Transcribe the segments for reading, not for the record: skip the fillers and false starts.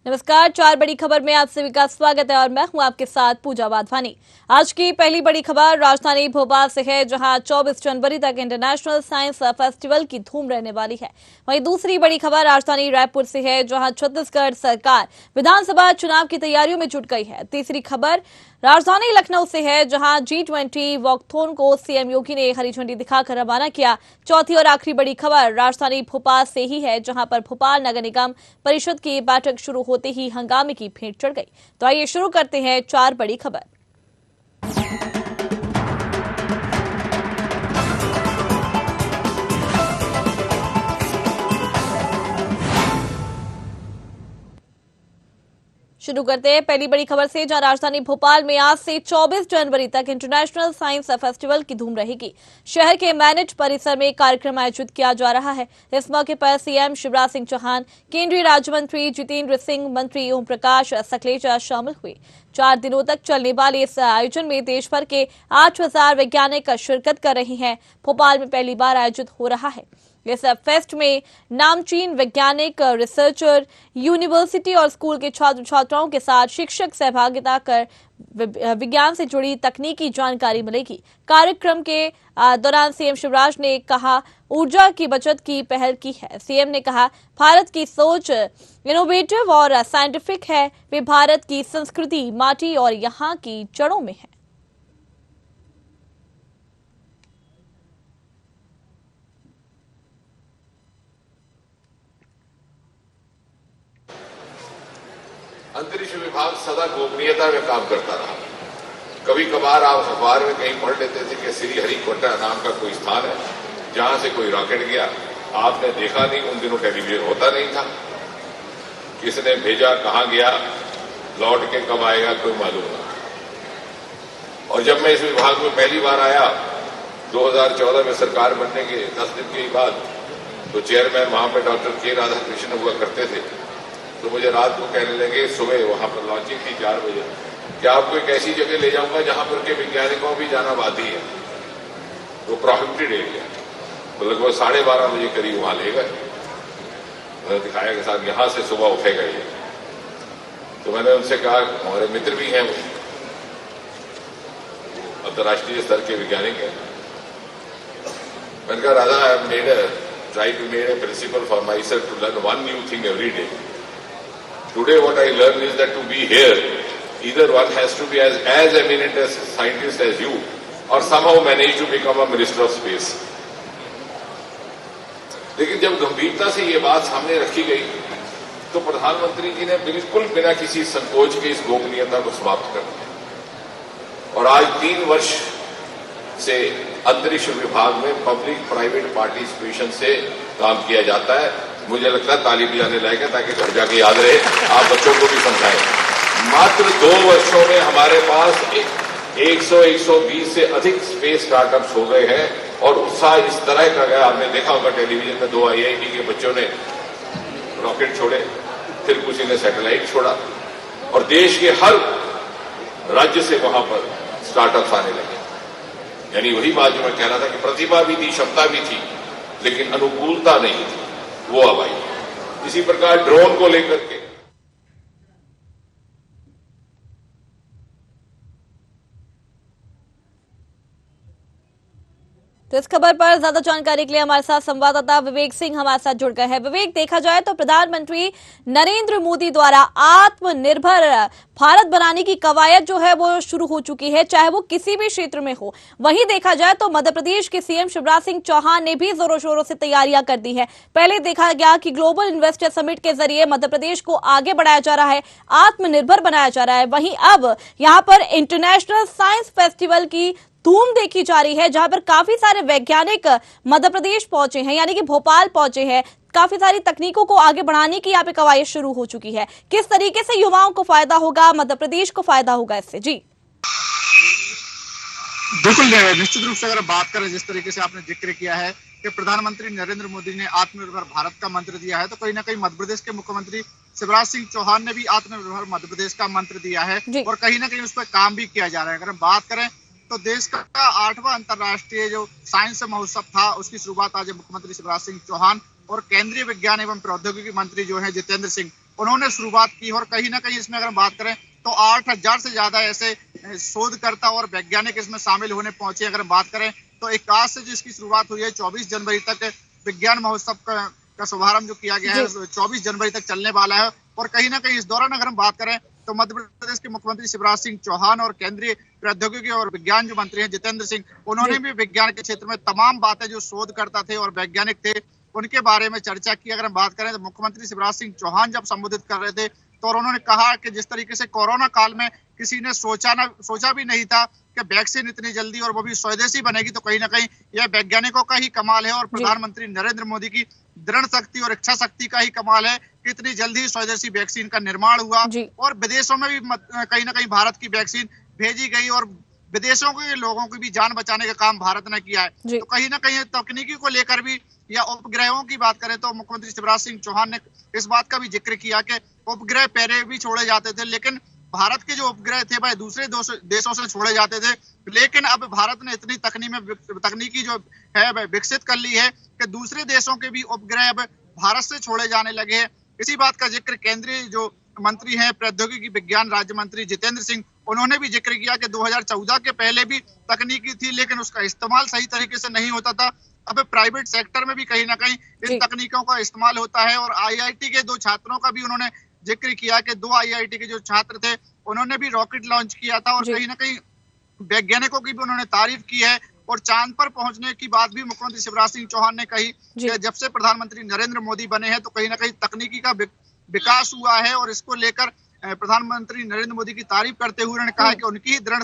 नमस्कार, 4 बड़ी खबर में आप सभी का स्वागत है और मैं हूं आपके साथ पूजा वाधवानी। आज की पहली बड़ी खबर राजधानी भोपाल से है, जहां 24 जनवरी तक इंटरनेशनल साइंस फेस्टिवल की धूम रहने वाली है। वहीं दूसरी बड़ी खबर राजधानी रायपुर से है, जहां छत्तीसगढ़ सरकार विधानसभा चुनाव की तैयारियों में जुट गई है। तीसरी खबर राजधानी लखनऊ से है, जहां G20 वॉकथॉन को सीएम योगी ने हरी झंडी दिखाकर रवाना किया। चौथी और आखिरी बड़ी खबर राजधानी भोपाल से ही है, जहां पर भोपाल नगर निगम परिषद की बैठक शुरू होते ही हंगामे की भेंट चढ़ गई। तो आइए शुरू करते हैं 4 बड़ी खबर। शुरू करते हैं पहली बड़ी खबर से, जहां राजधानी भोपाल में आज से 24 जनवरी तक इंटरनेशनल साइंस फेस्टिवल की धूम रहेगी। शहर के मैनेज परिसर में कार्यक्रम आयोजित किया जा रहा है। इस मौके पर सीएम शिवराज सिंह चौहान, केंद्रीय राज्य मंत्री जितेंद्र सिंह, मंत्री ओम प्रकाश सकलेचा शामिल हुए। 4 दिनों तक चलने वाले इस आयोजन में देश भर के 8000 वैज्ञानिक शिरकत कर रहे हैं। भोपाल में पहली बार आयोजित हो रहा है। इस फेस्ट में नामचीन वैज्ञानिक, रिसर्चर, यूनिवर्सिटी और स्कूल के छात्र छात्राओं के साथ शिक्षक सहभागिता कर विज्ञान से जुड़ी तकनीकी जानकारी मिलेगी। कार्यक्रम के दौरान सीएम शिवराज ने कहा, ऊर्जा की बचत की पहल की है। सीएम ने कहा, भारत की सोच इनोवेटिव और साइंटिफिक है। वे भारत की संस्कृति, माटी और यहाँ की जड़ों में है। अंतरिक्ष विभाग सदा गोपनीयता में काम करता रहा। कभी कभार आप अखबार में कहीं पढ़ लेते थे कि श्री हरिकोटा नाम का कोई स्थान है जहां से कोई रॉकेट गया, आपने देखा नहीं। उन दिनों टेलीविजन होता नहीं था। किसने भेजा, कहां गया, लौट के कब आएगा, कोई मालूम नहीं। और जब मैं इस विभाग में पहली बार आया 2014 में सरकार बनने के 10 दिन के बाद, तो चेयरमैन वहां पर डॉक्टर के राधाकृष्णन हुआ करते थे। तो मुझे रात को कहने लगे, सुबह वहां पर लॉन्चिंग थी 4 बजे, कि आपको एक ऐसी जगह ले जाऊंगा जहां पर के वैज्ञानिकों भी जाना बाधी है, वो प्रोहिबिटेड एरिया। तो लगभग 12:30 बजे करीब वहां ले गए। मैंने दिखाया कि साहब यहां से सुबह उठेगा ये। तो मैंने उनसे कहा, हमारे मित्र भी हैं, अंतर्राष्ट्रीय स्तर के वैज्ञानिक हैं। मैंने कहा, Radha, I have made try to make a principle for myself to learn one new thing every day. Today what I learn is that to be here, either one has to be as eminent as scientist as you, or somehow manage to become a minister of space. लेकिन जब गंभीरता से ये बात सामने रखी गई, तो प्रधानमंत्री जी ने बिल्कुल बिना किसी संकोच के इस गोपनीयता को समाप्त कर दिया। और आज 3 वर्ष से अंतरिक्ष विभाग में पब्लिक प्राइवेट पार्टिसिपेशन से काम किया जाता है। मुझे लगता है ताली बजाने लायक है, ताकि घर जाके याद रहे, आप बच्चों को भी समझाएं। मात्र 2 वर्षों में हमारे पास 100-120 से अधिक स्पेस स्टार्टअप्स हो गए हैं और उत्साह इस तरह का गया। आपने देखा होगा टेलीविजन में 2 IIT के बच्चों ने रॉकेट छोड़े, फिर किसी ने सैटेलाइट छोड़ा, और देश के हर राज्य से वहां पर स्टार्टअप्स आने लगे। यानी वही बात जो मैं कह रहा था कि प्रतिभा भी थी, क्षमता भी थी, लेकिन अनुकूलता नहीं थी, वो अब आई। इसी प्रकार ड्रोन को लेकर के तो इस खबर पर ज्यादा जानकारी के लिए हमारे साथ संवाददाता विवेक सिंह हमारे साथ जुड़ गए हैं। विवेक, देखा जाए तो प्रधानमंत्री नरेंद्र मोदी द्वारा आत्मनिर्भर भारत बनाने की कवायद जो है वो शुरू हो चुकी है, चाहे वो किसी भी क्षेत्र में हो। वहीं देखा जाए तो मध्य प्रदेश के सीएम शिवराज सिंह चौहान ने भी जोरों शोरों से तैयारियां कर दी है। पहले देखा गया कि ग्लोबल इन्वेस्टर समिट के जरिए मध्य प्रदेश को आगे बढ़ाया जा रहा है, आत्मनिर्भर बनाया जा रहा है। वहीं अब यहाँ पर इंटरनेशनल साइंस फेस्टिवल की धूम देखी जा रही है, जहां पर काफी सारे वैज्ञानिक मध्य प्रदेश पहुंचे हैं, यानी कि भोपाल पहुंचे हैं। काफी सारी तकनीकों को आगे बढ़ाने की यहाँ पे कवायद शुरू हो चुकी है। किस तरीके से युवाओं को फायदा होगा, मध्य प्रदेश को फायदा होगा इससे? जी बिल्कुल, निश्चित रूप से अगर बात करें, जिस तरीके से आपने जिक्र किया है कि प्रधानमंत्री नरेंद्र मोदी ने आत्मनिर्भर भारत का मंत्र दिया है, तो कहीं ना कहीं मध्य प्रदेश के मुख्यमंत्री शिवराज सिंह चौहान ने भी आत्मनिर्भर मध्य प्रदेश का मंत्र दिया है और कहीं ना कहीं उस पर काम भी किया जा रहा है। अगर हम बात करें तो देश का 8वां अंतर्राष्ट्रीय जो साइंस महोत्सव था, उसकी शुरुआत आज मुख्यमंत्री शिवराज सिंह चौहान और केंद्रीय विज्ञान एवं प्रौद्योगिकी मंत्री जो है जितेंद्र सिंह, उन्होंने शुरुआत की। और कहीं ना कहीं इसमें अगर हम बात करें तो 8,000 से ज्यादा ऐसे शोधकर्ता और वैज्ञानिक इसमें शामिल होने पहुंचे। अगर हम बात करें तो 21 से जो इसकी शुरुआत हुई है, 24 जनवरी तक विज्ञान महोत्सव का शुभारंभ जो किया गया है 24 जनवरी तक चलने वाला है। और कहीं ना कहीं इस दौरान अगर हम बात करें तो मध्य प्रदेश के मुख्यमंत्री शिवराज सिंह चौहान और केंद्रीय प्रौद्योगिकी और विज्ञान जो मंत्री हैं जितेंद्र सिंह, उन्होंने भी विज्ञान के क्षेत्र में तमाम बातें जो शोधकर्ता थे और वैज्ञानिक थे उनके बारे में चर्चा की। अगर हम बात करें तो मुख्यमंत्री शिवराज सिंह चौहान जब संबोधित कर रहे थे तो उन्होंने कहा कि जिस तरीके से कोरोना काल में किसी ने सोचा भी नहीं था कि वैक्सीन इतनी जल्दी और वो भी स्वदेशी बनेगी, तो कहीं ना कहीं यह वैज्ञानिकों का ही कमाल है और प्रधानमंत्री नरेंद्र मोदी की दृढ़ शक्ति और इच्छा शक्ति का ही कमाल है कि इतनी जल्दी स्वदेशी वैक्सीन का निर्माण हुआ और विदेशों में भी कहीं ना कहीं भारत की वैक्सीन भेजी गई और विदेशों के लोगों की भी जान बचाने का काम भारत ने किया है। तो कहीं ना कहीं तकनीकी को लेकर भी या उपग्रहों की बात करें तो मुख्यमंत्री शिवराज सिंह चौहान ने इस बात का भी जिक्र किया कि उपग्रह पहले भी छोड़े जाते थे, लेकिन भारत के जो उपग्रह थे भाई दूसरे देशों से छोड़े जाते थे, लेकिन अब भारत ने इतनी तकनीकी जो है विकसित कर ली है कि दूसरे देशों के भी उपग्रह अब भारत से छोड़े जाने लगे हैं। इसी बात का जिक्र केंद्रीय जो मंत्री हैं प्रौद्योगिकी विज्ञान राज्य मंत्री जितेंद्र सिंह, उन्होंने भी जिक्र किया कि 2014 के पहले भी तकनीकी थी लेकिन उसका इस्तेमाल सही तरीके से नहीं होता था। अब प्राइवेट सेक्टर में भी कहीं ना कहीं इन तकनीकों का इस्तेमाल होता है। और आईआईटी के 2 छात्रों का भी उन्होंने जिक्र किया कि 2 आईआईटी के जो छात्र थे उन्होंने भी रॉकेट लॉन्च किया था और कहीं ना कहीं वैज्ञानिकों की भी उन्होंने तारीफ की है। और चांद पर पहुंचने की बात भी मुख्यमंत्री शिवराज सिंह चौहान ने कही कि जब से प्रधानमंत्री नरेंद्र मोदी बने हैं तो कहीं ना कहीं तकनीकी का विकास हुआ है और इसको लेकर प्रधानमंत्री नरेंद्र मोदी की तारीफ करते हुए उन्होंने कहा कि उनकी ही दृढ़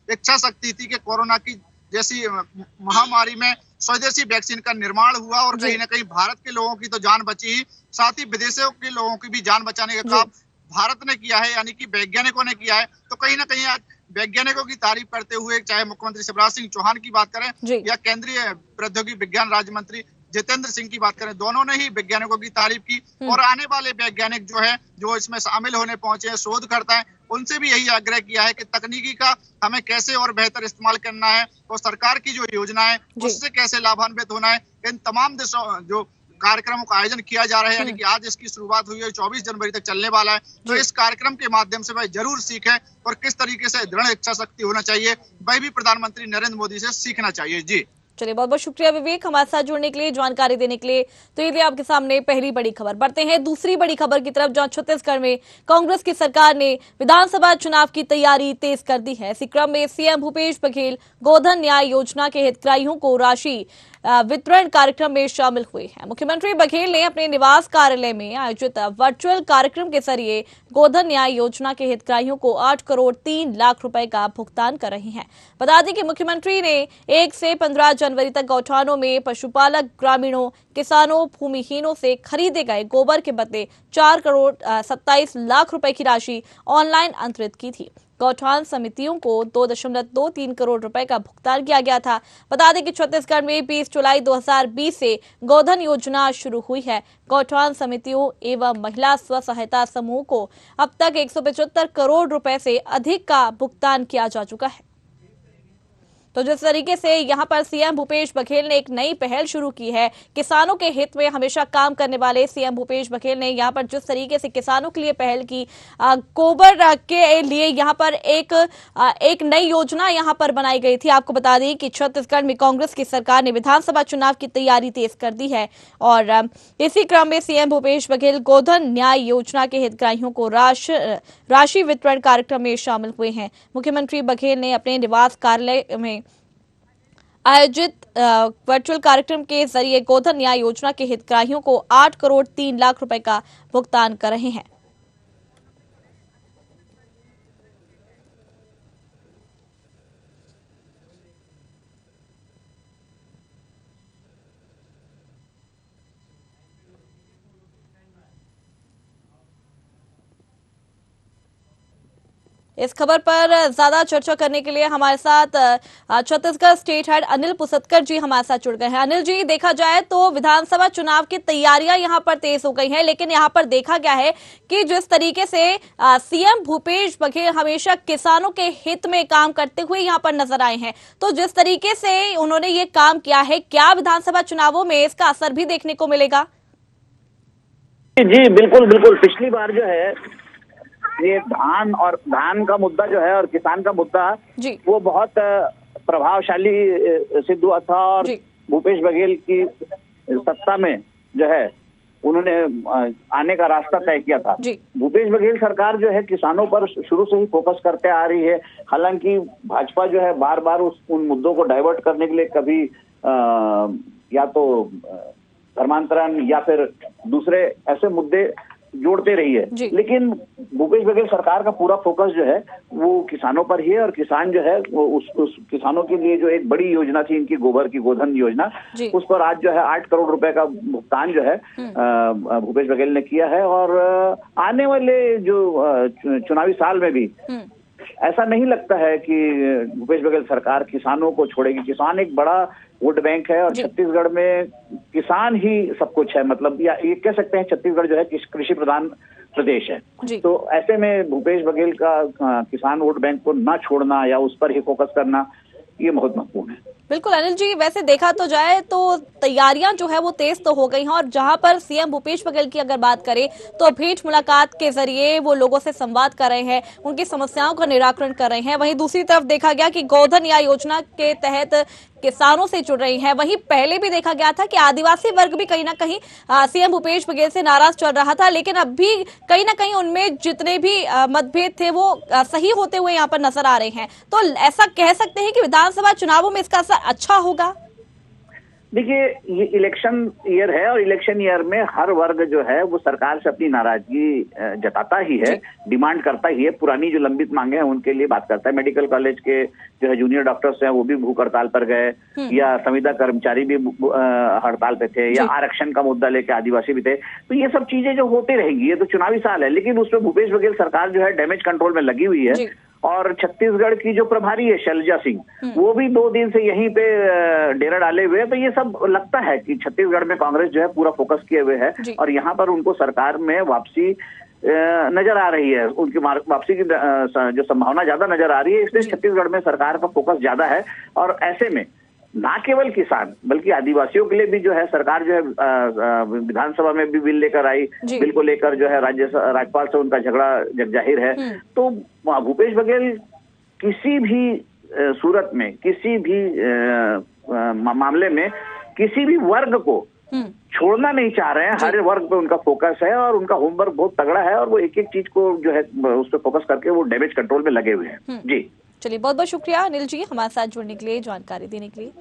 इच्छा शक्ति थी कि कोरोना की जैसी महामारी में स्वदेशी वैक्सीन का निर्माण हुआ और कहीं ना कहीं भारत के लोगों की तो जान बची ही, साथ ही विदेशों के लोगों की भी जान बचाने का काम भारत ने किया है, यानी कि वैज्ञानिकों ने किया है। तो कहीं ना कहीं आज वैज्ञानिकों की तारीफ करते हुए चाहे मुख्यमंत्री शिवराज सिंह चौहान की बात करें या केंद्रीय प्रौद्योगिकी विज्ञान राज्य मंत्री जितेंद्र सिंह की बात करें, दोनों ने ही वैज्ञानिकों की तारीफ की। और आने वाले वैज्ञानिक जो है जो इसमें शामिल होने पहुंचे हैं, शोध करता है, उनसे भी यही आग्रह किया है कि तकनीकी का हमें कैसे और बेहतर इस्तेमाल करना है और सरकार की जो योजना है उससे कैसे लाभान्वित होना है। इन तमाम देशों जो कार्यक्रमों का आयोजन किया जा रहा है, यानी कि आज इसकी शुरुआत हुई है, 24 जनवरी तक चलने वाला है। तो इस कार्यक्रम के माध्यम से भाई जरूर सीखें और किस तरीके से दृढ़ इच्छा शक्ति होना चाहिए वह भी प्रधानमंत्री नरेंद्र मोदी से सीखना चाहिए। जी चलिए, बहुत बहुत शुक्रिया विवेक हमारे साथ जुड़ने के लिए, जानकारी देने के लिए। तो ये आपके सामने पहली बड़ी खबर। बढ़ते हैं दूसरी बड़ी खबर की तरफ, जहां छत्तीसगढ़ में कांग्रेस की सरकार ने विधानसभा चुनाव की तैयारी तेज कर दी है। इसी क्रम में सीएम भूपेश बघेल गोधन न्याय योजना के हितग्राहियों को राशि वितरण कार्यक्रम में शामिल हुए हैं। मुख्यमंत्री बघेल ने अपने निवास कार्यालय में आयोजित वर्चुअल कार्यक्रम के जरिए गोधन न्याय योजना के हितग्राहियों को 8 करोड़ 3 लाख रुपए का भुगतान कर रहे हैं। बता दें कि मुख्यमंत्री ने 1 से 15 जनवरी तक गौठानों में पशुपालक, ग्रामीणों, किसानों, भूमिहीनों से खरीदे गए गोबर के बदले 4 करोड़ 27 लाख रुपए की राशि ऑनलाइन अंतरित की थी। गौठान समितियों को 2.23 करोड़ रुपए का भुगतान किया गया था। बता दें कि छत्तीसगढ़ में 20 जुलाई 2020 से गोधन योजना शुरू हुई है। गौठान समितियों एवं महिला स्व सहायता समूह को अब तक 175 करोड़ रुपए से अधिक का भुगतान किया जा चुका है। तो जिस तरीके से यहां पर सीएम भूपेश बघेल ने एक नई पहल शुरू की है, किसानों के हित में हमेशा काम करने वाले सीएम भूपेश बघेल ने यहां पर जिस तरीके से किसानों के लिए पहल की, गोबर के लिए यहां पर एक नई योजना यहां पर बनाई गई थी। आपको बता दें कि छत्तीसगढ़ में कांग्रेस की सरकार ने विधानसभा चुनाव की तैयारी तेज कर दी है और इसी क्रम में सीएम भूपेश बघेल गोधन न्याय योजना के हितग्राहियों को राशि वितरण कार्यक्रम में शामिल हुए हैं। मुख्यमंत्री बघेल ने अपने निवास कार्यालय में आयोजित वर्चुअल कार्यक्रम के जरिए गोधन न्याय योजना के हितग्राहियों को 8 करोड़ 3 लाख रुपए का भुगतान कर रहे हैं। इस खबर पर ज्यादा चर्चा करने के लिए हमारे साथ छत्तीसगढ़ स्टेट हेड अनिल पुसतकर जी हमारे साथ जुड़ गए हैं। अनिल जी, देखा जाए तो विधानसभा चुनाव की तैयारियां यहां पर तेज हो गई हैं, लेकिन यहां पर देखा गया है कि जिस तरीके से सीएम भूपेश बघेल हमेशा किसानों के हित में काम करते हुए यहां पर नजर आए हैं, तो जिस तरीके से उन्होंने ये काम किया है, क्या विधानसभा चुनावों में इसका असर भी देखने को मिलेगा? जी बिल्कुल बिल्कुल। पिछली बार जो है ये धान का मुद्दा जो है और किसान का मुद्दा जी वो बहुत प्रभावशाली सिद्ध हुआ था और जी भूपेश बघेल की सत्ता में जो है उन्होंने आने का रास्ता तय किया था। जी भूपेश बघेल सरकार जो है किसानों पर शुरू से ही फोकस करते आ रही है। हालांकि भाजपा जो है बार बार उन मुद्दों को डाइवर्ट करने के लिए कभी या तो धर्मांतरण या फिर दूसरे ऐसे मुद्दे जोड़ते रही है, लेकिन भूपेश बघेल सरकार का पूरा फोकस जो है वो किसानों पर ही है। और किसान जो है वो उस किसानों के लिए जो एक बड़ी योजना थी इनकी गोबर की गोधन योजना, उस पर आज जो है 8 करोड़ रुपए का भुगतान जो है भूपेश बघेल ने किया है। और आने वाले जो चुनावी साल में भी ऐसा नहीं लगता है कि भूपेश बघेल सरकार किसानों को छोड़ेगी। किसान एक बड़ा वोट बैंक है और छत्तीसगढ़ में किसान ही सब कुछ है। मतलब या ये कह सकते हैं छत्तीसगढ़ जो है कृषि प्रधान प्रदेश है। तो ऐसे में भूपेश बघेल का किसान वोट बैंक को ना छोड़ना या उस पर ही फोकस करना ये बहुत महत्वपूर्ण है। बिल्कुल अनिल जी, वैसे देखा तो जाए तो तैयारियां जो है वो तेज तो हो गई हैं और जहां पर सीएम भूपेश बघेल की अगर बात करें तो भेंट मुलाकात के जरिए वो लोगों से संवाद कर रहे हैं, उनकी समस्याओं का निराकरण कर रहे हैं। वहीं दूसरी तरफ देखा गया कि गोधन या योजना के तहत किसानों से जुड़ रही हैं। वहीं पहले भी देखा गया था कि आदिवासी वर्ग भी कहीं ना कहीं सीएम भूपेश बघेल से नाराज चल रहा था, लेकिन अब भी कहीं ना कहीं उनमें जितने भी मतभेद थे वो सही होते हुए यहाँ पर नजर आ रहे हैं। तो ऐसा कह सकते हैं कि विधानसभा चुनावों में इसका असर अच्छा होगा। देखिए ये इलेक्शन ईयर है और इलेक्शन ईयर में हर वर्ग जो है वो सरकार से अपनी नाराजगी जताता ही है, डिमांड करता ही है। पुरानी जो लंबित मांगे हैं उनके लिए बात करता है। मेडिकल कॉलेज के जो है जूनियर डॉक्टर्स हैं वो भी भूख हड़ताल पर गए, या संविदा कर्मचारी भी हड़ताल पे थे, या आरक्षण का मुद्दा लेके आदिवासी भी थे। तो ये सब चीजें जो होती रहेंगी, ये तो चुनावी साल है, लेकिन उसमें भूपेश बघेल सरकार जो है डैमेज कंट्रोल में लगी हुई है। और छत्तीसगढ़ की जो प्रभारी है शैलजा सिंह, वो भी 2 दिन से यहीं पे डेरा डाले हुए हैं। तो ये सब लगता है कि छत्तीसगढ़ में कांग्रेस जो है पूरा फोकस किए हुए है और यहाँ पर उनको सरकार में वापसी नजर आ रही है। उनकी वापसी की जो संभावना ज्यादा नजर आ रही है, इसलिए छत्तीसगढ़ में सरकार का फोकस ज्यादा है। और ऐसे में ना केवल किसान बल्कि आदिवासियों के लिए भी जो है सरकार जो है विधानसभा में भी बिल लेकर आई। बिल को लेकर जो है राज्यपाल से उनका झगड़ा जगजाहिर है। तो भूपेश बघेल किसी भी सूरत में, किसी भी मामले में किसी भी वर्ग को छोड़ना नहीं चाह रहे हैं। हर वर्ग पे उनका फोकस है और उनका होमवर्क बहुत तगड़ा है और वो एक एक चीज को जो है उस पर फोकस करके वो डैमेज कंट्रोल में लगे हुए हैं। जी चलिए, बहुत बहुत शुक्रिया अनिल जी हमारे साथ जुड़ने के लिए, जानकारी देने के लिए।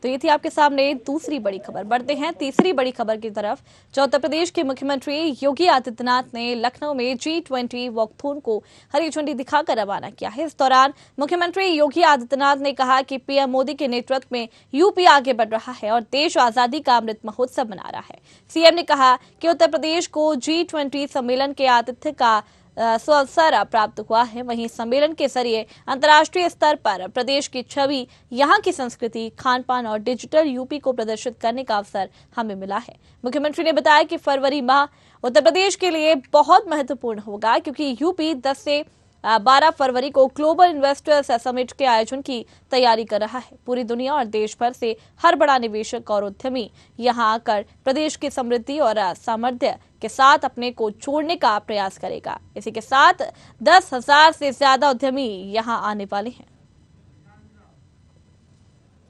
तो ये थी आपके सामने दूसरी बड़ी खबर। बढ़ते हैं तीसरी बड़ी खबर की तरफ। जो उत्तर प्रदेश के मुख्यमंत्री योगी आदित्यनाथ ने लखनऊ में G20 वॉकथून को हरी झंडी दिखाकर रवाना किया है। इस दौरान मुख्यमंत्री योगी आदित्यनाथ ने कहा कि पीएम मोदी के नेतृत्व में यूपी आगे बढ़ रहा है और देश आजादी का अमृत महोत्सव मना रहा है। सीएम ने कहा कि उत्तर प्रदेश को G20 सम्मेलन के आतिथ्य का सुअवसर प्राप्त हुआ है। वहीं सम्मेलन के जरिए अंतर्राष्ट्रीय स्तर पर प्रदेश की छवि, यहाँ की संस्कृति, खान पान और डिजिटल यूपी को प्रदर्शित करने का अवसर हमें मिला है। मुख्यमंत्री ने बताया कि फरवरी माह उत्तर प्रदेश के लिए बहुत महत्वपूर्ण होगा, क्योंकि यूपी 10 से 12 फरवरी को ग्लोबल इन्वेस्टर्स समिट के आयोजन की तैयारी कर रहा है। पूरी दुनिया और देश भर से हर बड़ा निवेशक और उद्यमी यहां आकर प्रदेश की समृद्धि और सामर्थ्य के साथ अपने को जोड़ने का प्रयास करेगा। इसी के साथ 10,000 से ज्यादा उद्यमी यहां आने वाले हैं।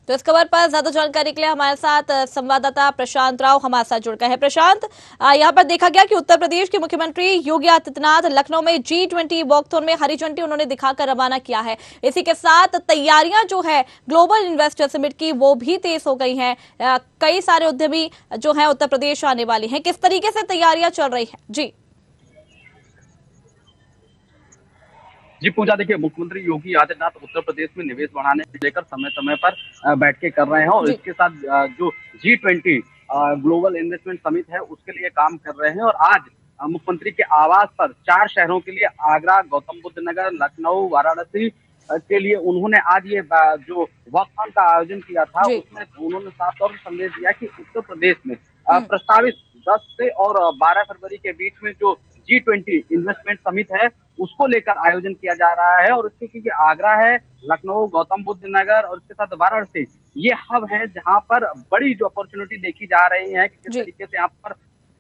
तो इस खबर पर ज्यादा जानकारी के लिए हमारे साथ संवाददाता प्रशांत राव हमारे साथ जुड़ गए हैं। प्रशांत, यहाँ पर देखा गया कि उत्तर प्रदेश के मुख्यमंत्री योगी आदित्यनाथ लखनऊ में G20 वॉकथून में हरी झंडी उन्होंने दिखाकर रवाना किया है। इसी के साथ तैयारियां जो है ग्लोबल इन्वेस्टर समिट की वो भी तेज हो गई हैं। कई सारे उद्यमी जो है उत्तर प्रदेश आने वाले हैं। किस तरीके से तैयारियां चल रही है? जी पूजा, देखिए मुख्यमंत्री योगी आदित्यनाथ उत्तर प्रदेश में निवेश बढ़ाने को लेकर समय समय पर बैठकें कर रहे हैं और इसके साथ जो G20 ग्लोबल इन्वेस्टमेंट समिट है उसके लिए काम कर रहे हैं। और आज मुख्यमंत्री के आवास पर 4 शहरों के लिए, आगरा, गौतम बुद्ध नगर, लखनऊ, वाराणसी के लिए उन्होंने आज ये जो वॉकथॉन का आयोजन किया था उसमें उन्होंने साफ तौर पर संदेश दिया कि उत्तर प्रदेश में प्रस्तावित 10 से और 12 फरवरी के बीच में जो G20 इन्वेस्टमेंट समिट है उसको लेकर आयोजन किया जा रहा है। और इसके क्योंकि आगरा है, लखनऊ, गौतम बुद्ध नगर और इसके साथ वाराणसी ये हब है जहां पर बड़ी जो अपॉर्चुनिटी देखी जा रही है कि किस तरीके से यहाँ पर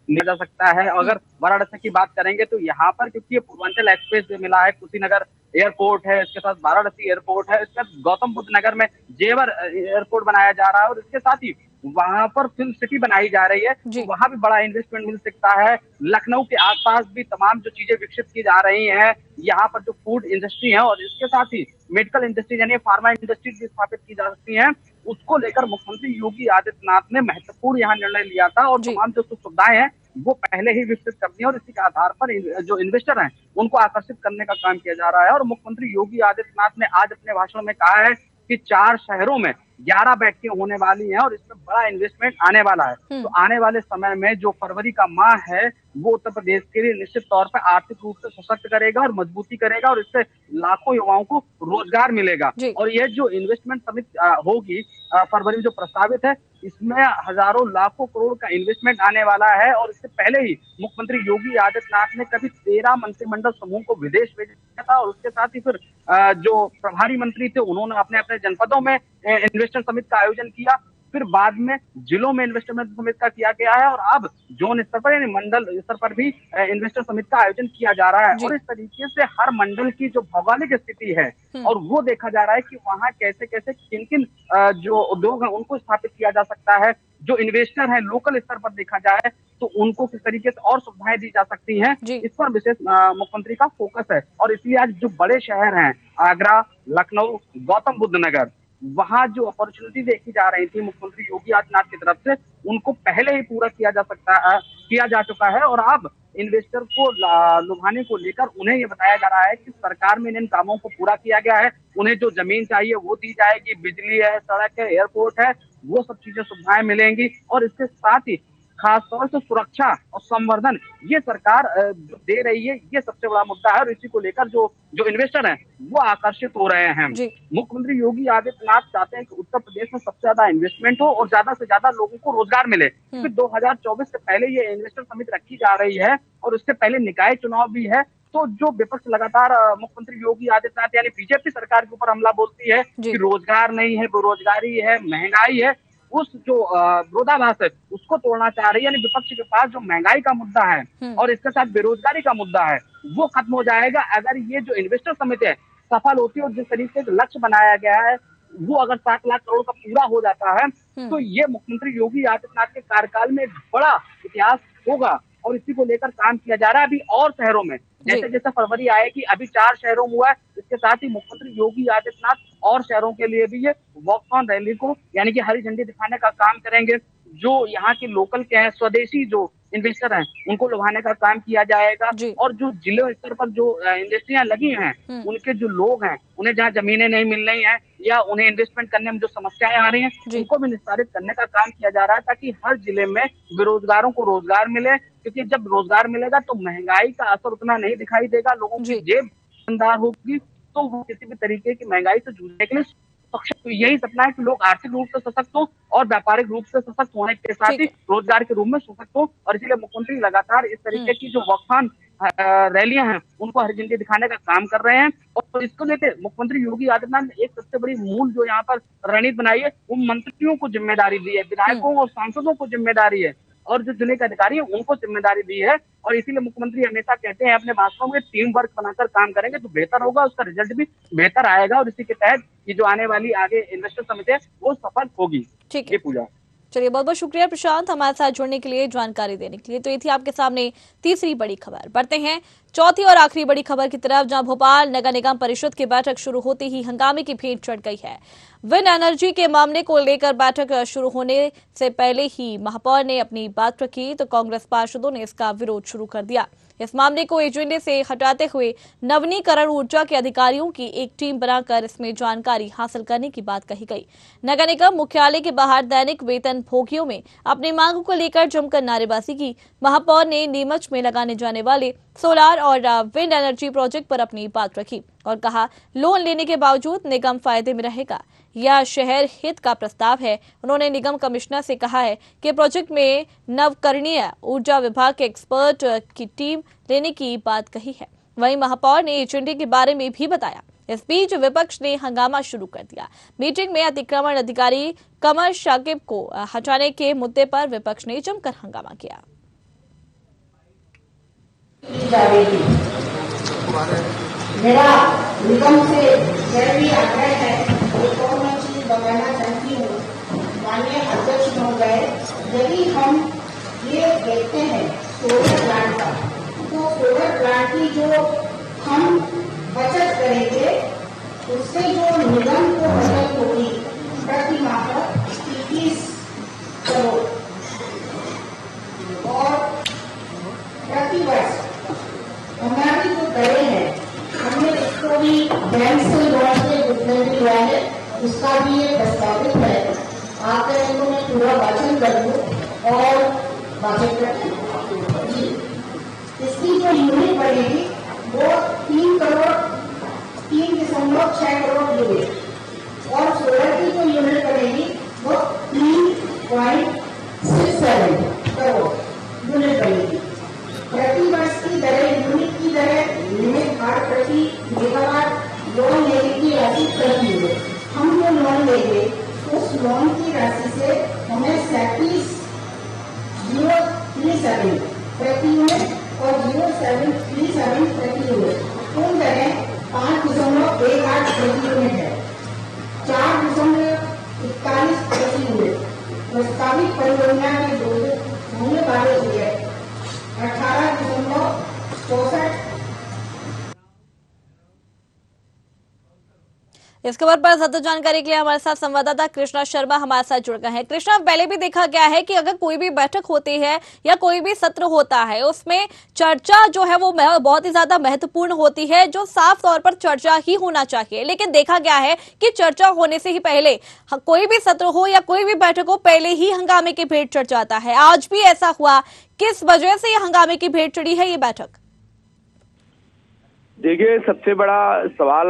लिया जा सकता है। अगर वाराणसी की बात करेंगे तो यहाँ पर क्योंकि ये पूर्वांचल एक्सप्रेस वे मिला है, कुशीनगर एयरपोर्ट है, इसके साथ वाराणसी एयरपोर्ट है, इसके साथ गौतम बुद्ध नगर में जेवर एयरपोर्ट बनाया जा रहा है और इसके साथ ही वहां पर फिल्म सिटी बनाई जा रही है, तो वहां भी बड़ा इन्वेस्टमेंट मिल सकता है। लखनऊ के आसपास भी तमाम जो चीजें विकसित की जा रही हैं, यहाँ पर जो फूड इंडस्ट्री है और इसके साथ ही मेडिकल इंडस्ट्री यानी फार्मा इंडस्ट्री भी स्थापित की जा सकती है, उसको लेकर मुख्यमंत्री योगी आदित्यनाथ ने महत्वपूर्ण यहाँ निर्णय लिया था और तमाम जो सुख सुविधाएं हैं वो पहले ही विकसित कर दी है और इसी के आधार पर जो इन्वेस्टर हैं उनको आकर्षित करने का काम किया जा रहा है। और मुख्यमंत्री योगी आदित्यनाथ ने आज अपने भाषण में कहा है कि 4 शहरों में 11 बैठकें होने वाली हैं और इसमें बड़ा इन्वेस्टमेंट आने वाला है। तो आने वाले समय में जो फरवरी का माह है वो उत्तर प्रदेश के लिए निश्चित तौर पर आर्थिक रूप से सशक्त करेगा और मजबूती करेगा और इससे लाखों युवाओं को रोजगार मिलेगा। और ये जो इन्वेस्टमेंट समिट होगी फरवरी में जो प्रस्तावित है, इसमें हजारों लाखों करोड़ का इन्वेस्टमेंट आने वाला है। और इससे पहले ही मुख्यमंत्री योगी आदित्यनाथ ने कभी 13 मंत्रिमंडल समूह को विदेश भेजा था और उसके साथ ही फिर जो प्रभारी मंत्री थे उन्होंने अपने अपने जनपदों में इन्वेस्टर समिट का आयोजन किया, फिर बाद में जिलों में इन्वेस्टर समिट का किया गया है और अब जोन स्तर पर यानी मंडल स्तर पर भी इन्वेस्टर समिट का आयोजन किया जा रहा है। और इस तरीके से हर मंडल की जो भौगोलिक स्थिति है और वो देखा जा रहा है कि वहाँ कैसे कैसे किन किन जो उद्योग है उनको स्थापित किया जा सकता है। जो इन्वेस्टर है लोकल स्तर पर देखा जाए तो उनको किस तरीके से और सुविधाएं दी जा सकती हैं, इस पर विशेष मुख्यमंत्री का फोकस है। और इसलिए आज जो बड़े शहर हैं आगरा, लखनऊ, गौतम बुद्ध नगर, वहां जो अपॉर्चुनिटी देखी जा रही थी मुख्यमंत्री योगी आदित्यनाथ की तरफ से उनको पहले ही पूरा किया जा चुका है। और अब इन्वेस्टर को लुभाने को लेकर उन्हें ये बताया जा रहा है कि सरकार में इन कामों को पूरा किया गया है, उन्हें जो जमीन चाहिए वो दी जाएगी, बिजली है, सड़क है, एयरपोर्ट है, वो सब चीजें सुविधाएं मिलेंगी। और इसके साथ ही खासतौर से सुरक्षा और संवर्धन ये सरकार दे रही है, ये सबसे बड़ा मुद्दा है और इसी को लेकर जो इन्वेस्टर हैं वो आकर्षित हो रहे हैं। मुख्यमंत्री योगी आदित्यनाथ चाहते हैं कि उत्तर प्रदेश में सबसे ज्यादा इन्वेस्टमेंट हो और ज्यादा से ज्यादा लोगों को रोजगार मिले। फिर 2024 से पहले ये इन्वेस्टर समिट रखी जा रही है और उससे पहले निकाय चुनाव भी है। तो जो विपक्ष लगातार मुख्यमंत्री योगी आदित्यनाथ यानी बीजेपी सरकार के ऊपर हमला बोलती है कि रोजगार नहीं है, बेरोजगारी है, महंगाई है, उस जो विरोधाभास है उसको तोड़ना चाह रही है। यानी विपक्ष के पास जो महंगाई का मुद्दा है और इसके साथ बेरोजगारी का मुद्दा है वो खत्म हो जाएगा अगर ये जो इन्वेस्टर समिट है सफल होती है और जिस तरीके से लक्ष्य बनाया गया है वो अगर 7 लाख करोड़ का पूरा हो जाता है तो ये मुख्यमंत्री योगी आदित्यनाथ के कार्यकाल में एक बड़ा इतिहास होगा। और इसी को लेकर काम किया जा रहा है अभी और शहरों में, जैसे जैसे फरवरी आएगी, अभी 4 शहरों में हुआ है। इसके साथ ही मुख्यमंत्री योगी आदित्यनाथ और शहरों के लिए भी ये वॉक ऑन रैली को यानी कि हरी झंडी दिखाने का काम करेंगे। जो यहाँ के लोकल के हैं, स्वदेशी जो इन्वेस्टर हैं उनको लुभाने का काम किया जाएगा। और जो जिले स्तर पर जो इंडस्ट्रियां लगी हैं उनके जो लोग हैं उन्हें जहाँ जमीनें नहीं मिल रही हैं या उन्हें इन्वेस्टमेंट करने में जो समस्याएं आ रही हैं उनको भी निस्तारित करने का काम किया जा रहा है ताकि हर जिले में बेरोजगारों को रोजगार मिले। क्योंकि जब रोजगार मिलेगा तो महंगाई का असर उतना नहीं दिखाई देगा, लोगों की जेब शानदार होगी तो वो किसी भी तरीके की महंगाई से जूझने के लिए सक्षम। तो यही सपना है कि लोग आर्थिक रूप से सशक्त हो और व्यापारिक रूप से सशक्त होने के साथ ही रोजगार के रूप में सशक्त हो। और इसीलिए मुख्यमंत्री लगातार इस तरीके की जो वॉकथॉन रैलियां हैं उनको हरी झंडी दिखाने का काम कर रहे हैं। और इसको लेकर मुख्यमंत्री योगी आदित्यनाथ ने एक सबसे बड़ी मूल जो यहाँ पर रणनीति बनाई है वो मंत्रियों को जिम्मेदारी दी है, विधायकों और सांसदों को जिम्मेदारी है और जो जिले के अधिकारी हैं उनको जिम्मेदारी दी है। और इसीलिए मुख्यमंत्री हमेशा कहते हैं अपने भाषणों में टीम वर्क बनाकर काम करेंगे तो बेहतर होगा, उसका रिजल्ट भी बेहतर आएगा और इसी के तहत ये जो आने वाली आगे इन्वेस्टर समिति है वो सफल होगी। ठीक है पूजा, चलिए बहुत बहुत शुक्रिया प्रशांत हमारे साथ जुड़ने के लिए, जानकारी देने के लिए। तो ये थी आपके सामने तीसरी बड़ी खबर। बढ़ते हैं चौथी और आखिरी बड़ी खबर की तरफ, जहां भोपाल नगर निगम परिषद की बैठक शुरू होते ही हंगामे की भीड़ चढ़ गई है। विंड एनर्जी के मामले को लेकर बैठक शुरू होने से पहले ही महापौर ने अपनी बात रखी तो कांग्रेस पार्षदों ने इसका विरोध शुरू कर दिया। इस मामले को एजेंडे से हटाते हुए नवीनीकरण ऊर्जा के अधिकारियों की एक टीम बनाकर इसमें जानकारी हासिल करने की बात कही गई। नगर निगम मुख्यालय के बाहर दैनिक वेतन भोगियों में अपनी मांगों को लेकर जमकर नारेबाजी की। महापौर ने नीमच में लगाने जाने वाले सोलार और विंड एनर्जी प्रोजेक्ट पर अपनी बात रखी और कहा लोन लेने के बावजूद निगम फायदे में रहेगा, यह शहर हित का प्रस्ताव है। उन्होंने निगम कमिश्नर से कहा है कि प्रोजेक्ट में नवकरणीय ऊर्जा विभाग के एक्सपर्ट की टीम लेने की बात कही है। वहीं महापौर ने एजेंडे के बारे में भी बताया। इस बीच विपक्ष ने हंगामा शुरू कर दिया। मीटिंग में अतिक्रमण अधिकारी कमर शाकिब को हटाने के मुद्दे पर विपक्ष ने जमकर हंगामा किया। की जाएगी। मेरा निगम से यह भी आग्रह है, एक और मैं चीज बताना चाहती हूँ माननीय अध्यक्ष महोदय, यदि हम ये देखते हैं सोलर प्लांट का, तो सोलर प्लांट की जो हम बचत करेंगे उससे जो निगम को बचत होगी प्रति माह 30 करोड़ और प्रति वर्ष हमारी जो दरें हैं, हमने इसको भी बैंक से लोन के रूप में भी लिया है, उसका भी ये प्रस्तावित है। आकर इनको मैं पूरा वाचन कर दूं और वाचन करती हूँ जी। इसकी जो यूनिट बढ़ेगी वो 3.6 करोड़ यूनिट और सोलर की जो यूनिट बढ़ेगी वो 3.67 करोड़ यूनिट बढ़ेगी। प्रति वर्ष की दरें, यूनिट की दरें, यूनिट 8 प्रति मेगावाट लोन लेने की राशि प्रति यूनिट। हम जो लोन लेंगे उस लोन की राशि से हमें 37,037 प्रति यूनिट और 0737 प्रति यूनिट, कुल दरें 5.18 प्रति यूनिट है। 4.41 प्रति यूनिट प्रस्तावित परियोजना के होने वाले हुए 18.64। इस खबर पर ज्यादा जानकारी के लिए हमारे साथ संवाददाता कृष्णा शर्मा हमारे साथ जुड़ गए हैं। कृष्णा, पहले भी देखा गया है कि अगर कोई भी बैठक होती है या कोई भी सत्र होता है, उसमें चर्चा जो है वो बहुत ही ज्यादा महत्वपूर्ण होती है, जो साफ तौर पर चर्चा ही होना चाहिए। लेकिन देखा गया है कि चर्चा होने से ही पहले कोई भी सत्र हो या कोई भी बैठक हो, पहले ही हंगामे की भेंट चढ़ जाता है। आज भी ऐसा हुआ, किस वजह से ये हंगामे की भेंट चढ़ी है ये बैठक? देखिए, सबसे बड़ा सवाल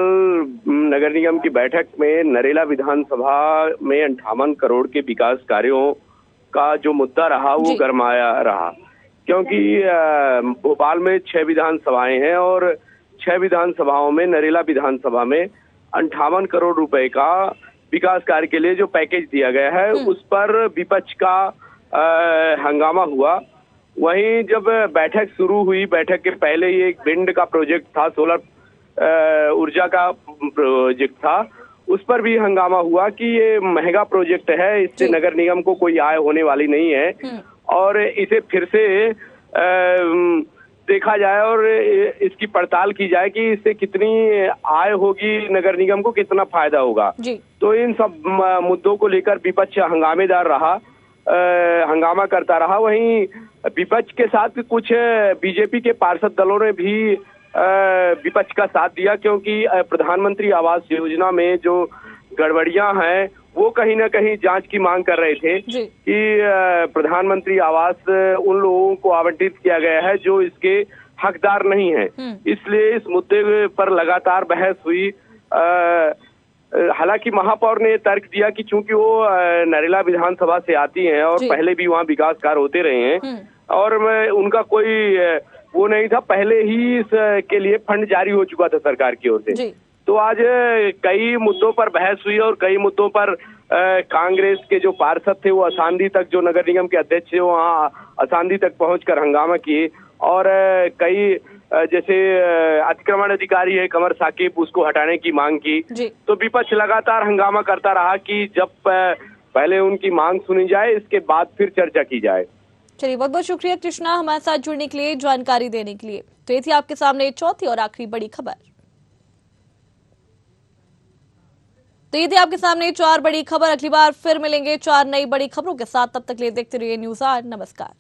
नगर निगम की बैठक में नरेला विधानसभा में 58 करोड़ के विकास कार्यों का जो मुद्दा रहा वो गरमाया रहा, क्योंकि भोपाल में 6 विधानसभाएं हैं और 6 विधानसभाओं में नरेला विधानसभा में 58 करोड़ रुपए का विकास कार्य के लिए जो पैकेज दिया गया है उस पर विपक्ष का हंगामा हुआ। वहीं जब बैठक शुरू हुई, बैठक के पहले ही एक विंड का प्रोजेक्ट था, सोलर ऊर्जा का प्रोजेक्ट था, उस पर भी हंगामा हुआ कि ये महंगा प्रोजेक्ट है, इससे नगर निगम को कोई आय होने वाली नहीं है और इसे फिर से देखा जाए और इसकी पड़ताल की जाए कि इससे कितनी आय होगी, नगर निगम को कितना फायदा होगा। तो इन सब मुद्दों को लेकर विपक्ष हंगामेदार रहा, हंगामा करता रहा। वहीं विपक्ष के साथ कुछ बीजेपी के पार्षद दलों ने भी विपक्ष का साथ दिया, क्योंकि प्रधानमंत्री आवास योजना में जो गड़बड़ियां हैं वो कहीं ना कहीं जांच की मांग कर रहे थे कि प्रधानमंत्री आवास उन लोगों को आवंटित किया गया है जो इसके हकदार नहीं है। इसलिए इस मुद्दे पर लगातार बहस हुई। हालांकि महापौर ने तर्क दिया कि चूंकि वो नरेला विधानसभा से आती हैं और पहले भी वहाँ विकास कार्य होते रहे हैं और उनका कोई वो नहीं था, पहले ही इसके लिए फंड जारी हो चुका था सरकार की ओर से। तो आज कई मुद्दों पर बहस हुई और कई मुद्दों पर कांग्रेस के जो पार्षद थे वो असांधी तक, जो नगर निगम के अध्यक्ष थे वहाँ असांधी तक पहुंचकर हंगामा किए और कई जैसे अतिक्रमण अधिकारी है कमर साकिब, उसको हटाने की मांग की। तो विपक्ष लगातार हंगामा करता रहा कि जब पहले उनकी मांग सुनी जाए, इसके बाद फिर चर्चा की जाए। चलिए, बहुत बहुत शुक्रिया कृष्णा हमारे साथ जुड़ने के लिए, जानकारी देने के लिए। तो ये थी आपके सामने चौथी और आखिरी बड़ी खबर। तो ये थी आपके सामने 4 बड़ी खबर। अगली बार फिर मिलेंगे 4 नई बड़ी खबरों के साथ, तब तक के लिए देखते रहिए न्यूज़ 8। नमस्कार।